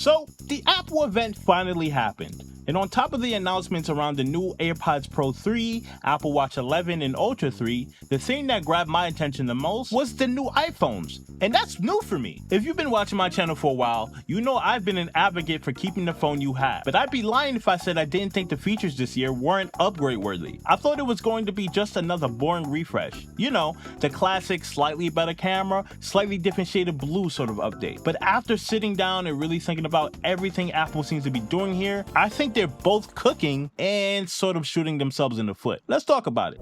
So, the Apple event finally happened. And on top of the announcements around the new AirPods Pro 3, Apple Watch 11, and Ultra 3, the thing that grabbed my attention the most was the new iPhones. And that's new for me. If you've been watching my channel for a while, you know I've been an advocate for keeping the phone you have. But I'd be lying if I said I didn't think the features this year weren't upgrade worthy. I thought it was going to be just another boring refresh. You know, the classic slightly better camera, slightly different shade of blue sort of update. But after sitting down and really thinking about everything Apple seems to be doing here, I think they're both cooking and sort of shooting themselves in the foot. Let's talk about it.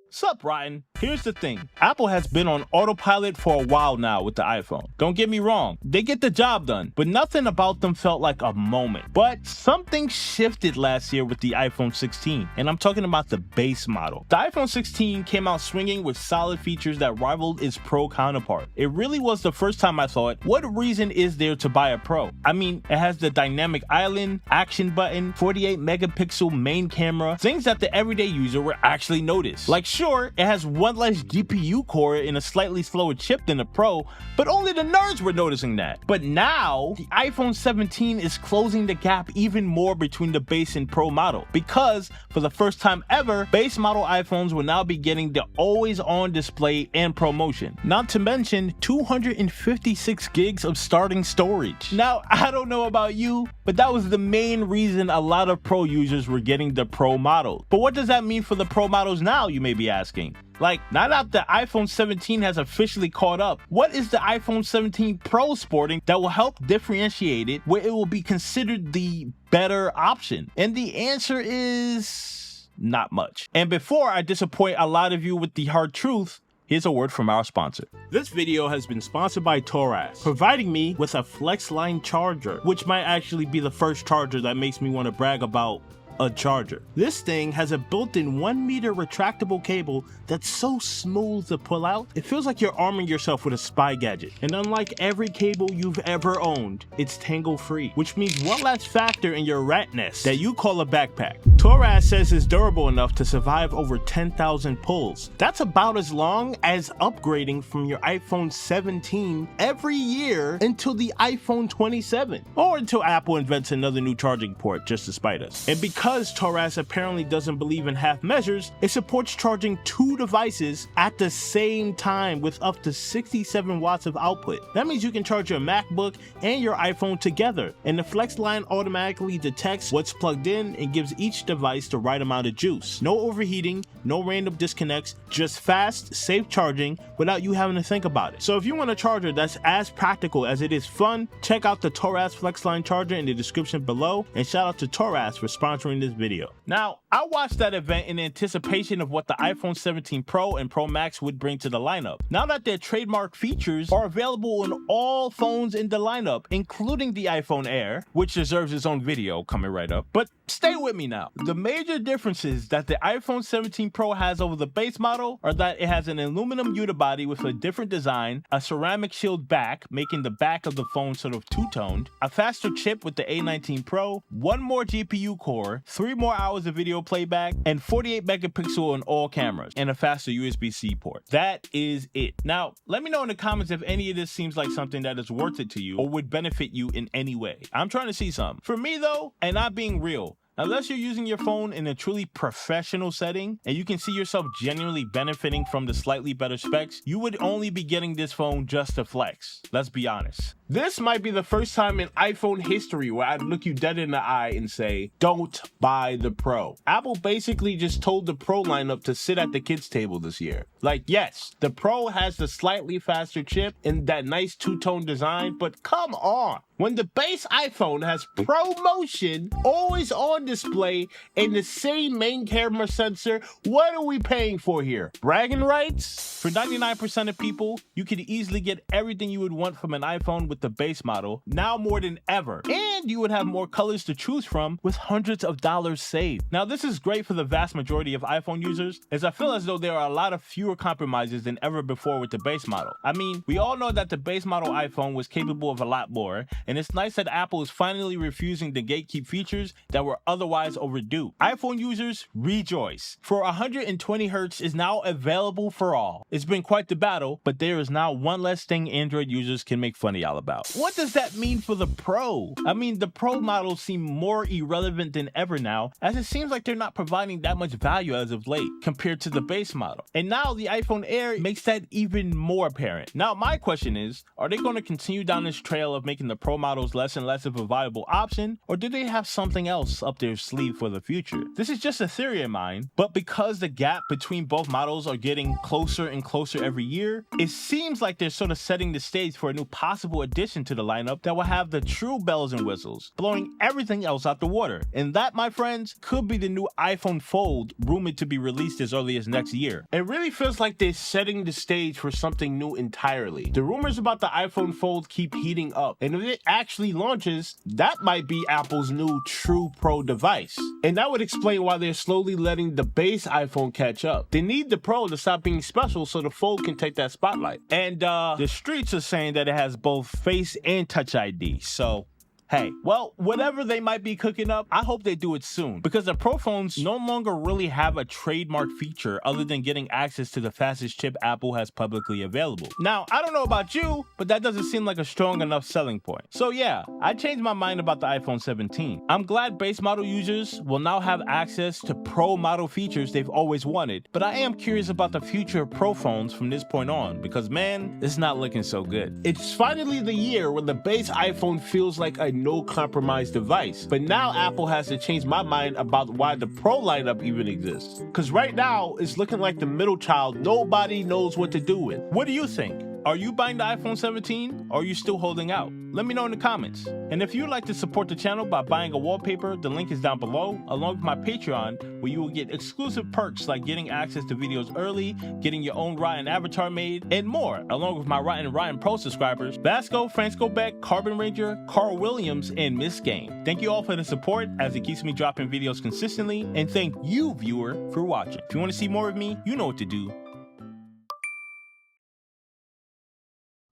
Sup, Rotten? Here's the thing. Apple has been on autopilot for a while now with the iPhone. Don't get me wrong, they get the job done, but nothing about them felt like a moment. But something shifted last year with the iPhone 16, and I'm talking about the base model. The iPhone 16 came out swinging with solid features that rivaled its Pro counterpart. It really was the first time I thought, what reason is there to buy a Pro? I mean, it has the dynamic island, action button, 48 megapixel main camera, things that the everyday user will actually notice. Like, sure, it has one less GPU core and a slightly slower chip than the Pro, but only the nerds were noticing that. But now, the iPhone 17 is closing the gap even more between the base and Pro model, because for the first time ever, base model iPhones will now be getting the always-on display and ProMotion, not to mention 256 gigs of starting storage. Now, I don't know about you, but that was the main reason a lot of Pro users were getting the Pro model. But what does that mean for the Pro models now, you may be asking? Like, now that the iPhone 17 has officially caught up, what is the iPhone 17 Pro sporting that will help differentiate it where it will be considered the better option? And the answer is not much. And before I disappoint a lot of you with the hard truth, here's a word from our sponsor. This video has been sponsored by Toras, providing me with a FlexLine charger, which might actually be the first charger that makes me want to brag about a charger. This thing has a built-in 1 meter retractable cable that's so smooth to pull out, it feels like you're arming yourself with a spy gadget. And unlike every cable you've ever owned, it's tangle-free, which means one less factor in your rat nest that you call a backpack. Toras says it's durable enough to survive over 10,000 pulls. That's about as long as upgrading from your iPhone 17 every year until the iPhone 27, or until Apple invents another new charging port just to spite us. And because Toras apparently doesn't believe in half measures, it supports charging 2 devices at the same time with up to 67 watts of output. That means you can charge your MacBook and your iPhone together, and the FlexLine automatically detects what's plugged in and gives each device the right amount of juice. No overheating, no random disconnects, just fast, safe charging without you having to think about it. So if you want a charger that's as practical as it is fun, check out the Toras FlexLine charger in the description below, and shout out to Toras for sponsoring this video. Now, I watched that event in anticipation of what the iPhone 17 Pro and Pro Max would bring to the lineup. Now that their trademark features are available on all phones in the lineup, including the iPhone Air, which deserves its own video coming right up. But stay with me now. The major differences that the iPhone 17 Pro has over the base model are that it has an aluminum unibody with a different design, a ceramic shield back, making the back of the phone sort of two-toned, a faster chip with the A19 Pro, 1 more GPU core, 3 more hours of video playback, and 48 megapixel on all cameras, and a faster USB-C port. That is it. Now, let me know in the comments if any of this seems like something that is worth it to you or would benefit you in any way. I'm trying to see some. For me though, and not being real, unless you're using your phone in a truly professional setting and you can see yourself genuinely benefiting from the slightly better specs, you would only be getting this phone just to flex. Let's be honest. This might be the first time in iPhone history where I'd look you dead in the eye and say, don't buy the Pro. Apple basically just told the Pro lineup to sit at the kids' table this year. Like, yes, the Pro has the slightly faster chip and that nice two-tone design, but come on. When the base iPhone has ProMotion always on display and the same main camera sensor, what are we paying for here? Bragging rights? For 99% of people, you can easily get everything you would want from an iPhone with the base model, now more than ever. And and you would have more colors to choose from with hundreds of dollars saved. Now, this is great for the vast majority of iPhone users, as I feel as though there are a lot of fewer compromises than ever before with the base model. I mean, we all know that the base model iPhone was capable of a lot more, and it's nice that Apple is finally refusing to gatekeep features that were otherwise overdue. iPhone users, rejoice, for 120 Hz is now available for all. It's been quite the battle, but there is now one less thing Android users can make fun of y'all about. What does that mean for the Pro? I mean, the Pro models seem more irrelevant than ever now, as it seems like they're not providing that much value as of late compared to the base model. And now the iPhone Air makes that even more apparent. Now, my question is, are they going to continue down this trail of making the Pro models less and less of a viable option, or do they have something else up their sleeve for the future? This is just a theory of mine, but because the gap between both models are getting closer and closer every year, it seems like they're sort of setting the stage for a new possible addition to the lineup that will have the true bells and whistles, blowing everything else out the water. And that, my friends, could be the new iPhone Fold, rumored to be released as early as next year. It really feels like they're setting the stage for something new entirely. The rumors about the iPhone Fold keep heating up, and if it actually launches, that might be Apple's new true Pro device. And that would explain why they're slowly letting the base iPhone catch up. They need the Pro to stop being special so the Fold can take that spotlight. And the streets are saying that it has both Face and Touch ID, so hey, well, whatever they might be cooking up, I hope they do it soon, because the Pro phones no longer really have a trademark feature other than getting access to the fastest chip Apple has publicly available. Now, I don't know about you, but that doesn't seem like a strong enough selling point. So yeah, I changed my mind about the iPhone 17. I'm glad base model users will now have access to Pro model features they've always wanted, but I am curious about the future of Pro phones from this point on, because man, it's not looking so good. It's finally the year when the base iPhone feels like a no compromise device. But now Apple has to change my mind about why the Pro lineup even exists. Because right now, it's looking like the middle child nobody knows what to do with. What do you think? Are you buying the iPhone 17 or are you still holding out? Let me know in the comments. And if you'd like to support the channel by buying a wallpaper, the link is down below, along with my Patreon, where you will get exclusive perks like getting access to videos early, getting your own Ryan avatar made, and more, along with my Ryan Pro subscribers, Vasco, Francisco Beck, Carbon Ranger, Carl Williams, and Miss Game. Thank you all for the support, as it keeps me dropping videos consistently, and thank you, viewer, for watching. If you want to see more of me, you know what to do.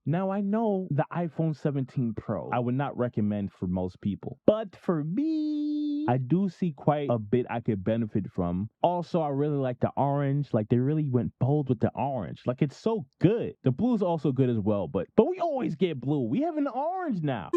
Now, I know the iPhone 17 Pro I would not recommend for most people, but for me, I do see quite a bit I could benefit from. Also, I really like the orange. Like, they really went bold with the orange. Like, it's so good. The blue is also good as well, but we always get blue. We have an orange now.